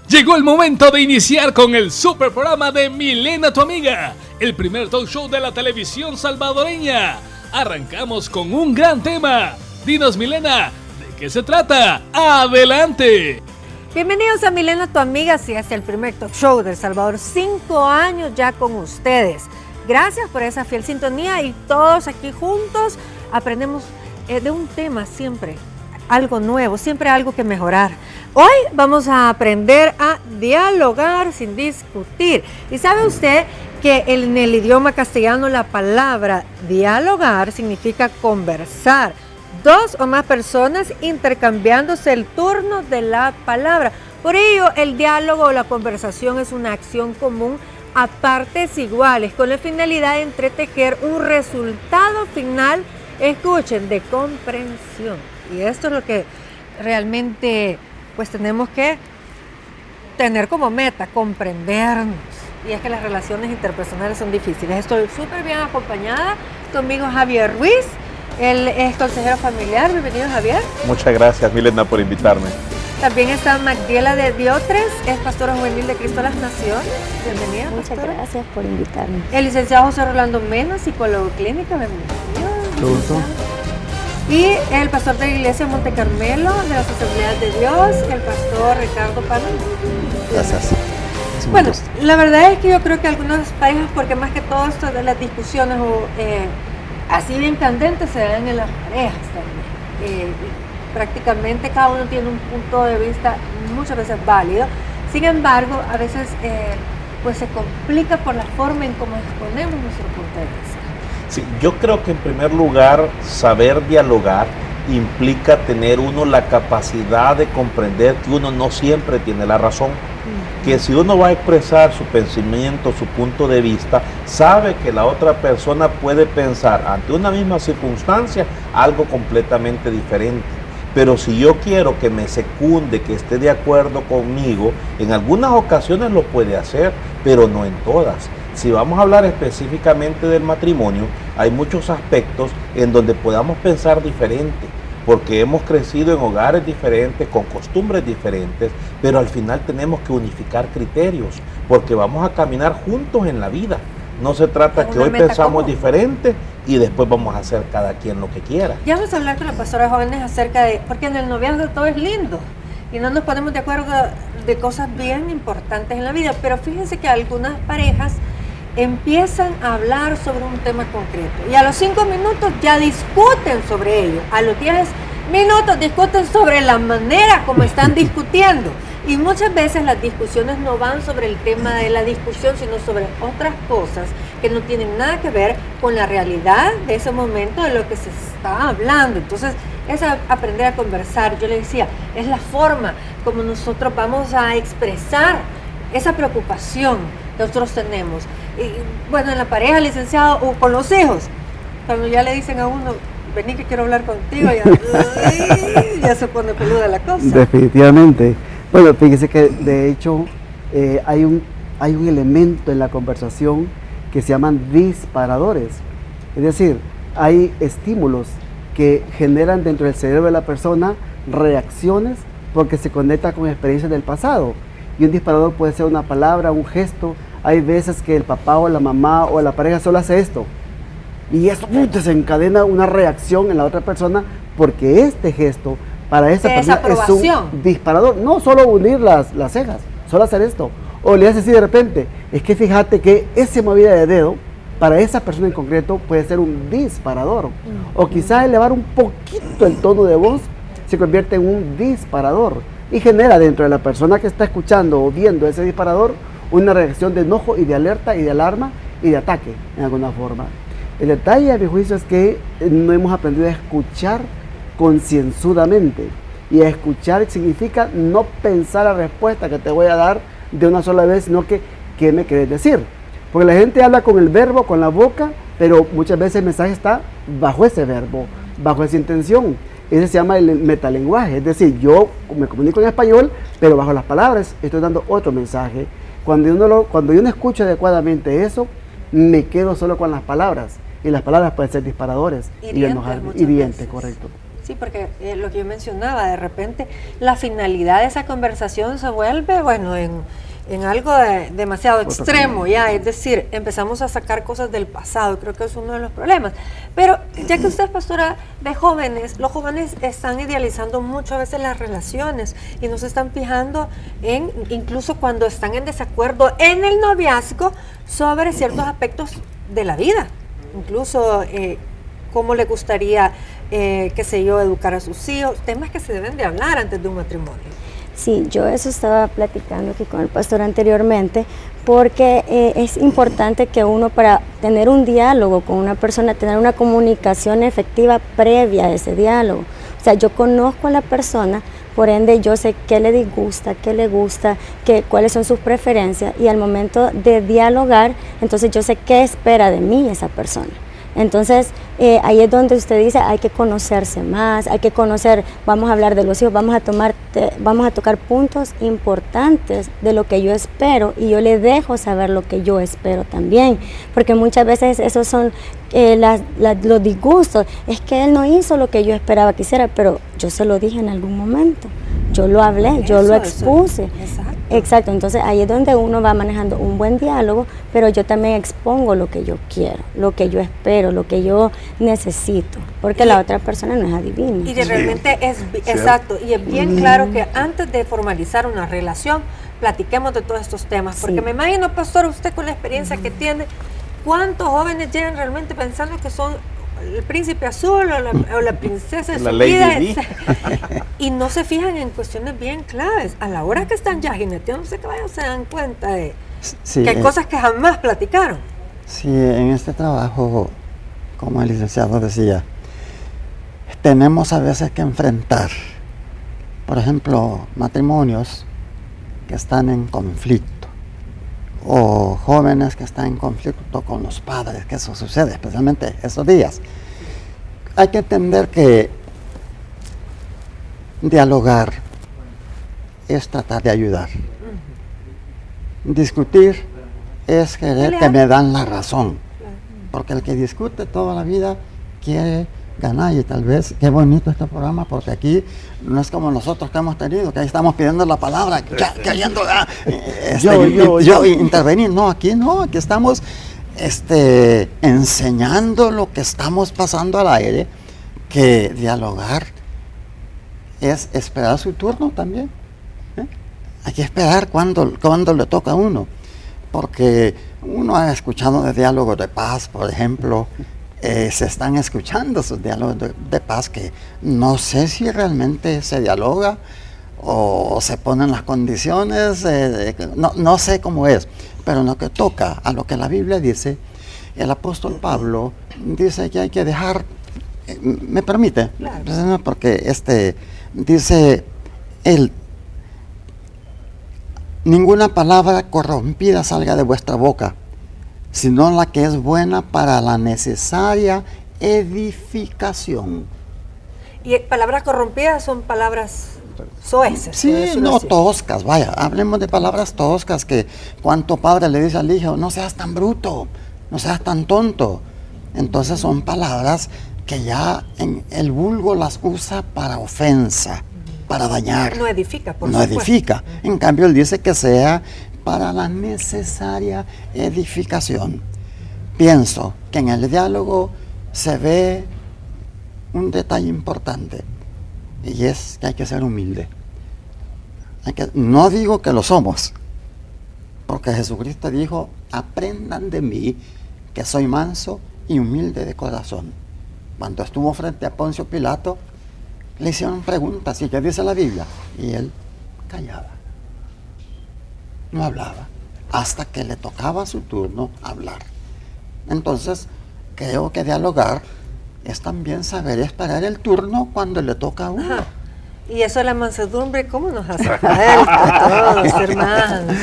Llegó el momento de iniciar con el super programa de Milena tu amiga, el primer talk show de la televisión salvadoreña. Arrancamos con un gran tema. Dinos, Milena, ¿de qué se trata? ¡Adelante! Bienvenidos a Milena tu amiga, si es el primer talk show de El Salvador, 5 años ya con ustedes. Gracias por esa fiel sintonía y todos aquí juntos aprendemos de un tema siempre, algo nuevo, siempre algo que mejorar. Hoy vamos a aprender a dialogar sin discutir. Y sabe usted que en el idioma castellano la palabra dialogar significa conversar. Dos o más personas intercambiándose el turno de la palabra. Por ello, el diálogo o la conversación es una acción común a partes iguales, con la finalidad de entretejer un resultado final, escuchen, de comprensión. Y esto es lo que realmente pues tenemos que tener como meta, comprendernos. Y es que las relaciones interpersonales son difíciles. Estoy súper bien acompañada conmigo Javier Ruiz. Él es consejero familiar. Bienvenido, Javier. Muchas gracias, Milena, por invitarme. También está Magdiela de Diotres, es pastora juvenil de Cristo Las Naciones. Bienvenida, Muchas pastora. gracias por invitarme. El licenciado José Rolando Mena, psicólogo clínico. Bienvenido. Gusto. Y el pastor de la iglesia Monte Carmelo, de las Asambleas de Dios, el pastor Ricardo Pano. Gracias. Bueno, la verdad es que yo creo que algunas parejas, porque más que todo esto de las discusiones así bien candentes se dan en las parejas también. Prácticamente cada uno tiene un punto de vista muchas veces válido. Sin embargo, a veces pues se complica por la forma en cómo exponemos nuestro punto de vista. Sí, yo creo que en primer lugar saber dialogar implica tener uno la capacidad de comprender que uno no siempre tiene la razón. Que si uno va a expresar su pensamiento, su punto de vista, sabe que la otra persona puede pensar ante una misma circunstancia algo completamente diferente. Pero si yo quiero que me secunde, que esté de acuerdo conmigo, en algunas ocasiones lo puede hacer, pero no en todas. Si vamos a hablar específicamente del matrimonio, hay muchos aspectos en donde podamos pensar diferente, porque hemos crecido en hogares diferentes, con costumbres diferentes, pero al final tenemos que unificar criterios, porque vamos a caminar juntos en la vida. No se trata que hoy pensamos diferente y después vamos a hacer cada quien lo que quiera. Ya vamos a hablar con la pastora jóvenes acerca de, porque en el noviazgo todo es lindo y no nos ponemos de acuerdo de cosas bien importantes en la vida, pero fíjense que algunas parejas empiezan a hablar sobre un tema concreto y a los 5 minutos ya discuten sobre ello, a los 10 minutos discuten sobre la manera como están discutiendo. Y muchas veces las discusiones no van sobre el tema de la discusión, sino sobre otras cosas que no tienen nada que ver con la realidad de ese momento, de lo que se está hablando. Entonces, es aprender a conversar. Yo le decía, es la forma como nosotros vamos a expresar esa preocupación que nosotros tenemos. Y, bueno, en la pareja, licenciado, o con los hijos, cuando ya le dicen a uno, vení que quiero hablar contigo, ya se pone peluda la cosa. Definitivamente. Bueno, fíjese que de hecho hay un elemento en la conversación que se llaman disparadores. Es decir, hay estímulos que generan dentro del cerebro de la persona reacciones porque se conecta con experiencias del pasado. Y un disparador puede ser una palabra, un gesto. Hay veces que el papá o la mamá o la pareja solo hace esto. Y eso desencadena una reacción en la otra persona porque este gesto para esa persona es un disparador. No solo unir las cejas, solo hacer esto. O le hace así de repente. Es que fíjate que ese movida de dedo para esa persona en concreto puede ser un disparador. O quizá elevar un poquito el tono de voz se convierte en un disparador y genera dentro de la persona que está escuchando o viendo ese disparador una reacción de enojo y de alerta y de alarma y de ataque en alguna forma. El detalle a mi juicio es que no hemos aprendido a escuchar concienzudamente, y a escuchar significa no pensar la respuesta que te voy a dar de una sola vez, sino que ¿qué me querés decir? Porque la gente habla con el verbo, con la boca, pero muchas veces el mensaje está bajo ese verbo, bajo esa intención. Ese se llama el metalenguaje, es decir, yo me comunico en español, pero bajo las palabras estoy dando otro mensaje. Cuando yo no escucho adecuadamente eso, me quedo solo con las palabras, y las palabras pueden ser disparadores y enojar, hirientes, correcto. Sí, porque lo que yo mencionaba, de repente la finalidad de esa conversación se vuelve, bueno, en algo demasiado extremo, ya, es decir, empezamos a sacar cosas del pasado, creo que es uno de los problemas. Pero ya que usted es pastora de jóvenes, los jóvenes están idealizando mucho a veces las relaciones y no se están fijando en, incluso cuando están en desacuerdo en el noviazgo, sobre ciertos aspectos de la vida, incluso cómo le gustaría, qué sé yo, educar a sus hijos, temas que se deben de hablar antes de un matrimonio. Sí, yo eso estaba platicando aquí con el pastor anteriormente, porque es importante que uno, para tener un diálogo con una persona, tener una comunicación efectiva previa a ese diálogo. O sea, yo conozco a la persona, por ende yo sé qué le disgusta, qué le gusta, cuáles son sus preferencias, y al momento de dialogar, entonces yo sé qué espera de mí esa persona. Entonces, ahí es donde usted dice, hay que conocerse más, hay que conocer, vamos a hablar de los hijos, vamos a tocar puntos importantes de lo que yo espero, y yo le dejo saber lo que yo espero también, porque muchas veces esos son los disgustos, es que él no hizo lo que yo esperaba que hiciera, pero yo se lo dije en algún momento, yo lo hablé, yo lo expuse. Exacto, entonces ahí es donde uno va manejando un buen diálogo, pero yo también expongo lo que yo quiero, lo que yo espero, lo que yo necesito, porque la otra persona no es adivina. Y que realmente es exacto, y es bien claro que antes de formalizar una relación, platiquemos de todos estos temas, porque me imagino, pastor, usted con la experiencia que tiene, ¿cuántos jóvenes llegan realmente pensando que son el príncipe azul o la princesa de su vida? Y no se fijan en cuestiones bien claves. A la hora que están ya jineteándose caballos, se dan cuenta de que hay cosas que jamás platicaron. Sí, en este trabajo, como el licenciado decía, tenemos a veces que enfrentar, por ejemplo, matrimonios que están en conflicto, o jóvenes que están en conflicto con los padres, que eso sucede, especialmente estos días. Hay que entender que dialogar es tratar de ayudar. Discutir es querer que me dan la razón, porque el que discute toda la vida quiere ganar. Y tal vez, qué bonito este programa, porque aquí no es como nosotros que hemos tenido, que ahí estamos pidiendo la palabra, queriendo yo intervenir. No, aquí estamos enseñando lo que estamos pasando al aire, que dialogar es esperar su turno también. Hay que esperar cuando le toca a uno, porque uno ha escuchado de diálogos de paz, por ejemplo. Se están escuchando esos diálogos de paz que no sé si realmente se dialoga o se ponen las condiciones, no sé cómo es, pero en lo que toca a lo que la Biblia dice, el apóstol Pablo dice que hay que dejar, ¿me permite? Claro. Porque dice él, ninguna palabra corrompida salga de vuestra boca, sino la que es buena para la necesaria edificación. Y palabras corrompidas son palabras soeces. Sí, no toscas, vaya, hablemos de palabras toscas, que cuánto padre le dice al hijo, no seas tan bruto, no seas tan tonto. Entonces son palabras que ya el vulgo las usa para ofensa, para dañar. No edifica, por supuesto. No edifica. En cambio, él dice que sea para la necesaria edificación. Pienso que en el diálogo se ve un detalle importante, y es que hay que ser humilde. No digo que lo somos, porque Jesucristo dijo, aprendan de mí que soy manso y humilde de corazón. Cuando estuvo frente a Poncio Pilato, le hicieron preguntas, ¿y qué dice la Biblia? Y él callaba. No hablaba, hasta que le tocaba su turno hablar. Entonces, creo que dialogar es también saber esperar el turno cuando le toca a uno. Ajá. Y eso es la mansedumbre, ¿cómo nos hace falta a todos, hermanos?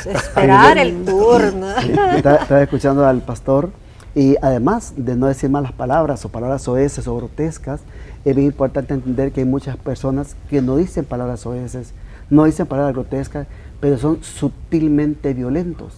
Esperar el turno. Estaba escuchando al pastor, y además de no decir malas palabras o palabras soeces o grotescas, es bien importante entender que hay muchas personas que no dicen palabras soeces, no dicen palabras grotescas, pero son sutilmente violentos.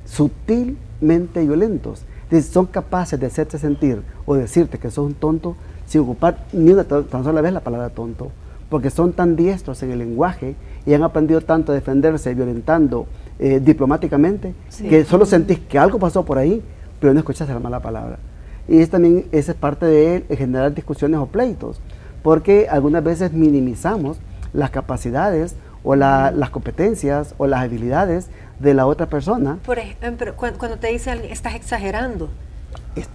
Sutilmente violentos. Entonces, son capaces de hacerte sentir o decirte que sos un tonto sin ocupar ni una tan sola vez la palabra tonto, porque son tan diestros en el lenguaje y han aprendido tanto a defenderse violentando diplomáticamente, que solo sentís que algo pasó por ahí, pero no escuchaste la mala palabra. Y también esa es parte de generar discusiones o pleitos, porque algunas veces minimizamos las capacidades o las competencias o las habilidades de la otra persona. Por ejemplo, cuando te dice alguien, estás exagerando.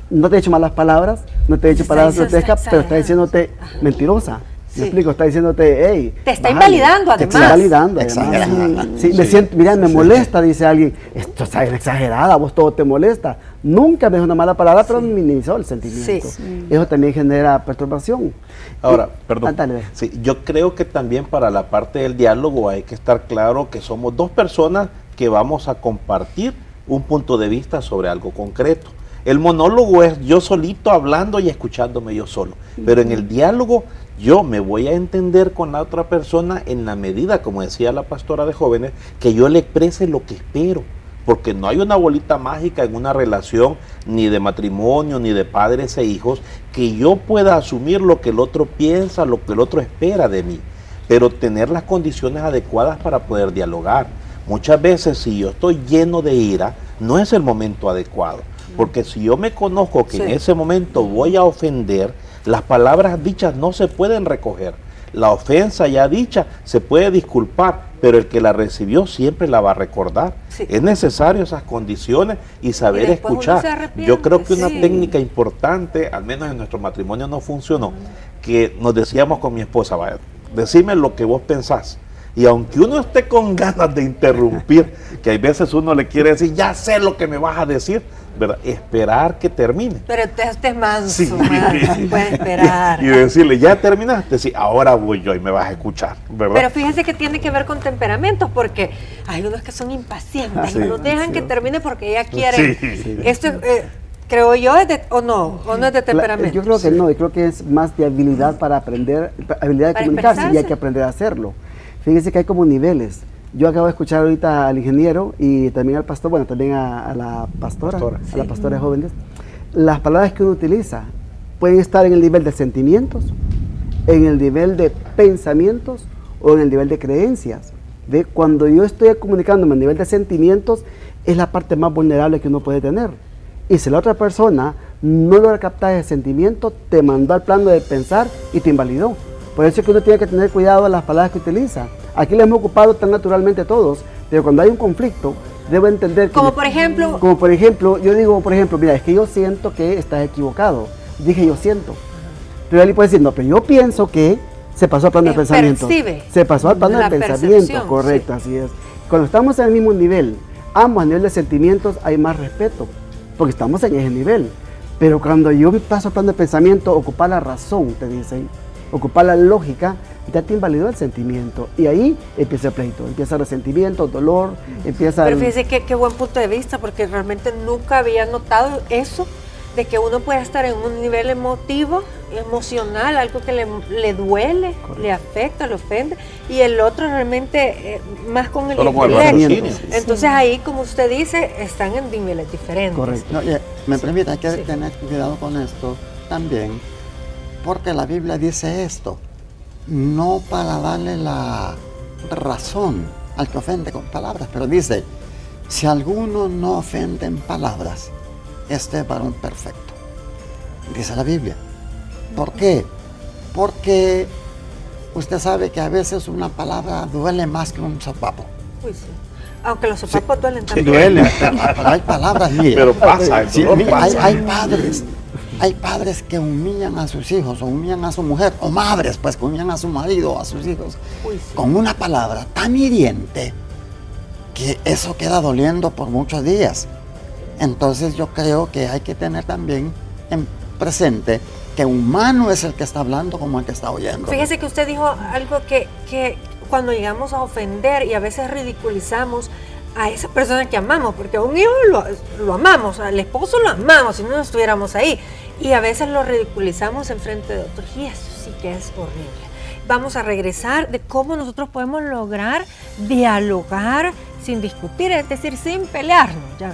No te he dicho malas palabras, no te he dicho palabras grotescas, pero está diciéndote mentirosa. ¿Me explico? Está diciéndote, hey. Te está invalidando, además. Te está invalidando, además. Sí, me siento, mira, me molesta, dice alguien. Esto está exagerada, vos todo te molesta. Nunca me dijo una mala palabra, pero minimizó el sentimiento. Eso también genera perturbación. Ahora, perdón. Sí, yo creo que también para la parte del diálogo hay que estar claro que somos dos personas que vamos a compartir un punto de vista sobre algo concreto. El monólogo es yo solito hablando y escuchándome yo solo, pero en el diálogo yo me voy a entender con la otra persona en la medida, como decía la pastora de jóvenes, que yo le exprese lo que espero, porque no hay una bolita mágica en una relación ni de matrimonio, ni de padres e hijos, que yo pueda asumir lo que el otro piensa, lo que el otro espera de mí, pero tener las condiciones adecuadas para poder dialogar. Muchas veces si yo estoy lleno de ira, no es el momento adecuado, porque si yo me conozco que en ese momento voy a ofender, las palabras dichas no se pueden recoger. La ofensa ya dicha se puede disculpar, pero el que la recibió siempre la va a recordar. Es necesario esas condiciones y saber escuchar. Yo creo que una técnica importante, al menos en nuestro matrimonio no funcionó, que nos decíamos con mi esposa, vaya, decime lo que vos pensás. Y aunque uno esté con ganas de interrumpir, que hay veces uno le quiere decir, ya sé lo que me vas a decir, ¿verdad? Esperar que termine. Pero este es manso, puede esperar. Y decirle, ya terminaste, sí, ahora voy yo y me vas a escuchar, ¿verdad? Pero fíjense que tiene que ver con temperamentos, porque hay unos que son impacientes y no dejan que termine porque ya quieren. Esto creo yo, ¿o no es de temperamento? Yo creo que no, yo creo que es más de habilidad para aprender, habilidad de comunicarse, y hay que aprender a hacerlo. Fíjense que hay como niveles. Yo acabo de escuchar ahorita al ingeniero y también al pastor, bueno, también a la pastora, a la pastora de jóvenes. Las palabras que uno utiliza pueden estar en el nivel de sentimientos, en el nivel de pensamientos o en el nivel de creencias. ¿Ve? Cuando yo estoy comunicándome a nivel de sentimientos, es la parte más vulnerable que uno puede tener. Y si la otra persona no logra captar ese sentimiento, te mandó al plano de pensar y te invalidó. Por eso es que uno tiene que tener cuidado de las palabras que utiliza. Aquí las hemos ocupado tan naturalmente todos, pero cuando hay un conflicto, debo entender que... Como por ejemplo... Como por ejemplo, yo digo, por ejemplo, mira, es que yo siento que estás equivocado. Dije yo siento. Pero él puede decir, no, pero yo pienso que se pasó al plano de pensamiento. Se pasó al plano de pensamiento, correcto, así es. Cuando estamos en el mismo nivel, ambos a nivel de sentimientos, hay más respeto, porque estamos en ese nivel. Pero cuando yo paso al plano de pensamiento, ocupar la razón, te dicen, ocupar la lógica, ya te invalidó el sentimiento. Y ahí empieza el pleito, empieza el resentimiento, dolor, empieza... Pero fíjese qué buen punto de vista, porque realmente nunca había notado eso, de que uno puede estar en un nivel emotivo, emocional, algo que le duele, le afecta, le ofende, y el otro realmente más con el intelecto. Entonces ahí, como usted dice, están en niveles diferentes. Correcto. No, me permite, hay que tener cuidado con esto también, porque la Biblia dice esto, no para darle la razón al que ofende con palabras, pero dice, si alguno no ofende en palabras, este es varón perfecto, dice la Biblia. ¿Por qué? Porque usted sabe que a veces una palabra duele más que un sopapo. Uy, sí. Aunque los sopapos duelen también. Duelen, pero hay palabras, mire, pero pasa, hay padres que humillan a sus hijos, o humillan a su mujer, o madres pues que humillan a su marido, a sus hijos, con una palabra tan hiriente que eso queda doliendo por muchos días. Entonces yo creo que hay que tener también en presente que humano es el que está hablando como el que está oyendo. Fíjese que usted dijo algo que cuando llegamos a ofender y a veces ridiculizamos a esa persona que amamos, porque a un hijo lo amamos, al esposo lo amamos, si no estuviéramos ahí, y a veces lo ridiculizamos en frente de otros, y eso sí que es horrible. Vamos a regresar de cómo nosotros podemos lograr dialogar sin discutir, es decir, sin pelearnos. Ya.